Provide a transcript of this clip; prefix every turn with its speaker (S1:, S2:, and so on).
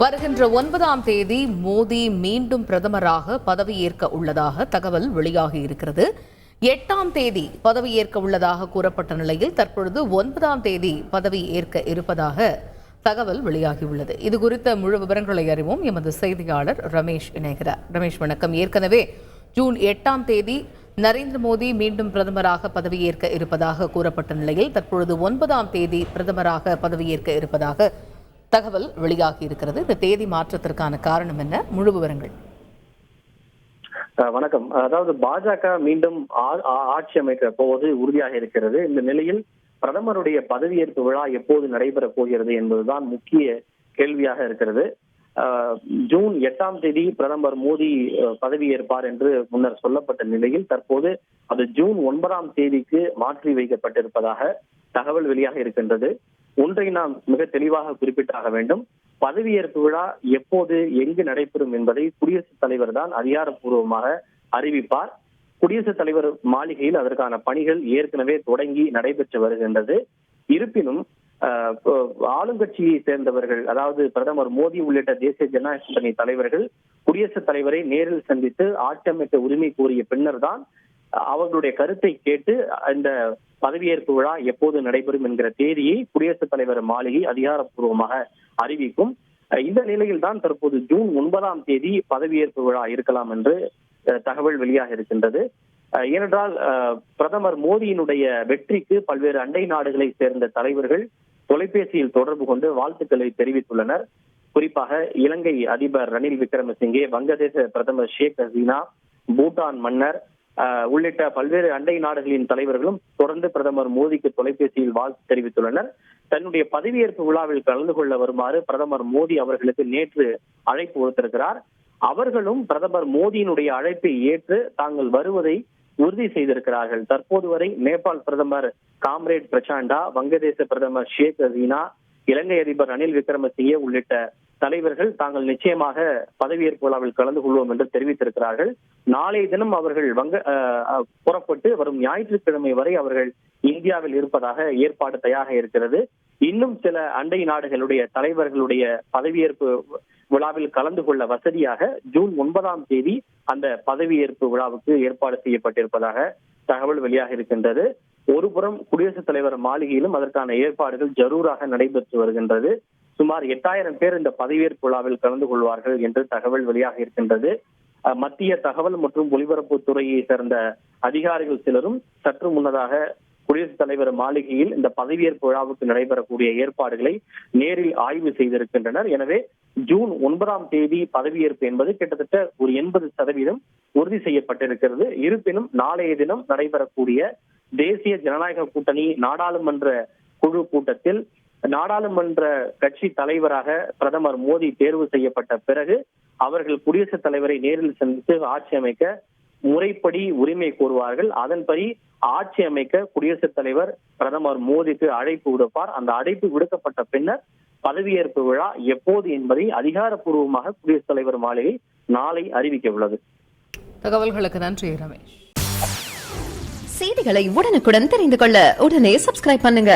S1: வருகின்ற 9ஆம் தேதி மோடி மீண்டும் பிரதமராக பதவியேற்க உள்ளதாக தகவல் வெளியாகியிருக்கிறது. 8ஆம் தேதி பதவியேற்க உள்ளதாக கூறப்பட்ட நிலையில் தற்பொழுது 9ஆம் தேதி பதவியேற்க இருப்பதாக தகவல் வெளியாகியுள்ளது. இது குறித்த முழு விவரங்களை அறிவோம். எமது செய்தியாளர் ரமேஷ் இணைகிறார். ரமேஷ், வணக்கம். ஏற்கனவே ஜூன் 8ஆம் தேதி நரேந்திர மோடி மீண்டும் பிரதமராக பதவியேற்க இருப்பதாக கூறப்பட்ட நிலையில் தற்பொழுது 9ஆம் தேதி பிரதமராக பதவியேற்க இருப்பதாக தகவல் வெளியாகி இருக்கிறது. இந்த தேதி மாற்றத்திற்கான காரணம் என்ன? முழு விவரங்கள்.
S2: வணக்கம். அதாவது பாஜக மீண்டும் ஆட்சி அமைக்க போவது உறுதியாக இருக்கிறது. இந்த நிலையில் பிரதமருடைய பதவியேற்பு விழா எப்போது நடைபெறப் போகிறது என்பதுதான் முக்கிய கேள்வியாக இருக்கிறது. ஜூன் 8ஆம் தேதி பிரதமர் மோடி பதவியேற்பார் என்று முன்னர் சொல்லப்பட்ட நிலையில் தற்போது அது ஜூன் 9ஆம் தேதிக்கு மாற்றி வைக்கப்பட்டிருப்பதாக தகவல் வெளியாக இருக்கின்றது. ஒன்றை நாம் மிக தெளிவாக குறிப்பிட்டாக வேண்டும். பதவியேற்பு விழா எப்போது எங்கு நடைபெறும் என்பதை குடியரசுத் தலைவர் தான் அதிகாரப்பூர்வமாக அறிவிப்பார். குடியரசுத் தலைவர் மாளிகையில் அதற்கான பணிகள் ஏற்கனவே தொடங்கி நடைபெற்று வருகின்றது. இருப்பினும் ஆளுங்கட்சியை சேர்ந்தவர்கள், அதாவது பிரதமர் மோடி உள்ளிட்ட தேசிய ஜனநாயக கூட்டணி தலைவர்கள் குடியரசுத் தலைவரை நேரில் சந்தித்து ஆட்சி அமைக்க உரிமை கோரிய பின்னர் தான் அவர்களுடைய கருத்தை கேட்டு இந்த பதவியேற்பு விழா எப்போது நடைபெறும் என்கிற தேதியை குடியரசுத் தலைவர் மாளிகை அதிகாரப்பூர்வமாக அறிவிக்கும். இந்த நிலையில் தான் தற்போது ஜூன் 9ஆம் தேதி பதவியேற்பு விழா இருக்கலாம் என்று தகவல் வெளியாக இருக்கின்றது. ஏனென்றால் பிரதமர் மோடியினுடைய வெற்றிக்கு பல்வேறு அண்டை நாடுகளை சேர்ந்த தலைவர்கள் தொலைபேசியில் தொடர்பு கொண்டு வாழ்த்துக்களை தெரிவித்துள்ளனர். குறிப்பாக இலங்கை அதிபர் ரணில் விக்ரமசிங்கே, வங்கதேச பிரதமர் ஷேக் ஹசீனா, பூட்டான் மன்னர் உள்ளிட்ட பல்வேறு அண்டை நாடுகளின் தலைவர்களும் தொடர்ந்து பிரதமர் மோடிக்கு தொலைபேசியில் வாழ்த்து தெரிவித்துள்ளனர். தன்னுடைய பதவியேற்பு விழாவில் கலந்து கொள்ள வருமாறு பிரதமர் மோடி அவர்களுக்கு நேற்று அழைப்பு கொடுத்திருக்கிறார். அவர்களும் பிரதமர் மோடியினுடைய அழைப்பை ஏற்று தாங்கள் வருவதை உறுதி செய்திருக்கிறார்கள். தற்போது வரை நேபாள் பிரதமர் காம்ரேட் பிரச்சாண்டா, வங்கதேச பிரதமர் ஷேக் ஹசீனா, இலங்கை அதிபர் ரணில் விக்ரமசிங்கே உள்ளிட்ட தலைவர்கள் தாங்கள் நிச்சயமாக பதவியேற்பு விழாவில் கலந்து கொள்வோம் என்று தெரிவித்திருக்கிறார்கள். நாளைய தினம் அவர்கள் புறப்பட்டு வரும் ஞாயிற்றுக்கிழமை வரை அவர்கள் இந்தியாவில் இருப்பதாக ஏற்பாடு தயாராக இருக்கிறது. இன்னும் சில அண்டை நாடுகளுடைய தலைவர்களுடைய பதவியேற்பு விழாவில் கலந்து கொள்ள வசதியாக ஜூன் 9ஆம் தேதி அந்த பதவியேற்பு விழாவுக்கு ஏற்பாடு செய்யப்பட்டிருப்பதாக தகவல் வெளியாக இருக்கின்றது. ஒருபுறம் குடியரசுத் தலைவர் மாளிகையிலும் அதற்கான ஏற்பாடுகள் ஜரூராக நடைபெற்று வருகின்றது. சுமார் 8000 பேர் இந்த பதவியேற்பு விழாவில் கலந்து கொள்வார்கள் என்று தகவல் வெளியாக இருக்கின்றது. மத்திய தகவல் மற்றும் ஒலிபரப்பு துறையை சேர்ந்த அதிகாரிகள் சிலரும் சற்று முன்னதாக குடியரசுத் தலைவர் மாளிகையில் இந்த பதவியேற்பு விழாவுக்கு நடைபெறக்கூடிய ஏற்பாடுகளை நேரில் ஆய்வு செய்திருக்கின்றனர். எனவே ஜூன் 9ஆம் தேதி பதவியேற்பு என்பது கிட்டத்தட்ட ஒரு 80% உறுதி செய்யப்பட்டிருக்கிறது. இருப்பினும் நாளைய தினம் நடைபெறக்கூடிய தேசிய ஜனநாயக கூட்டணி நாடாளுமன்ற குழு கூட்டத்தில் நாடாளுமன்ற கட்சி தலைவராக பிரதமர் மோடி தேர்வு செய்யப்பட்ட பிறகு அவர்கள் குடியரசுத் தலைவரை நேரில் சந்தித்து ஆட்சி அமைக்க முறைப்படி உரிமை கோருவார்கள். அதன்படி ஆட்சி அமைக்க குடியரசுத் தலைவர் பிரதமர் மோடிக்கு அழைப்பு விடுப்பார். அந்த அழைப்பு விடுக்கப்பட்ட பின்னர் பதவியேற்பு விழா எப்போது என்பதை அதிகாரப்பூர்வமாக குடியரசுத் தலைவர் மாளிகை நாளை அறிவிக்க உள்ளது.
S1: தகவல்களுக்கு நன்றி ரமேஷ்.
S3: செய்திகளை உடனுக்குடன் தெரிந்து கொள்ள உடனே சப்ஸ்கிரைப் பண்ணுங்க.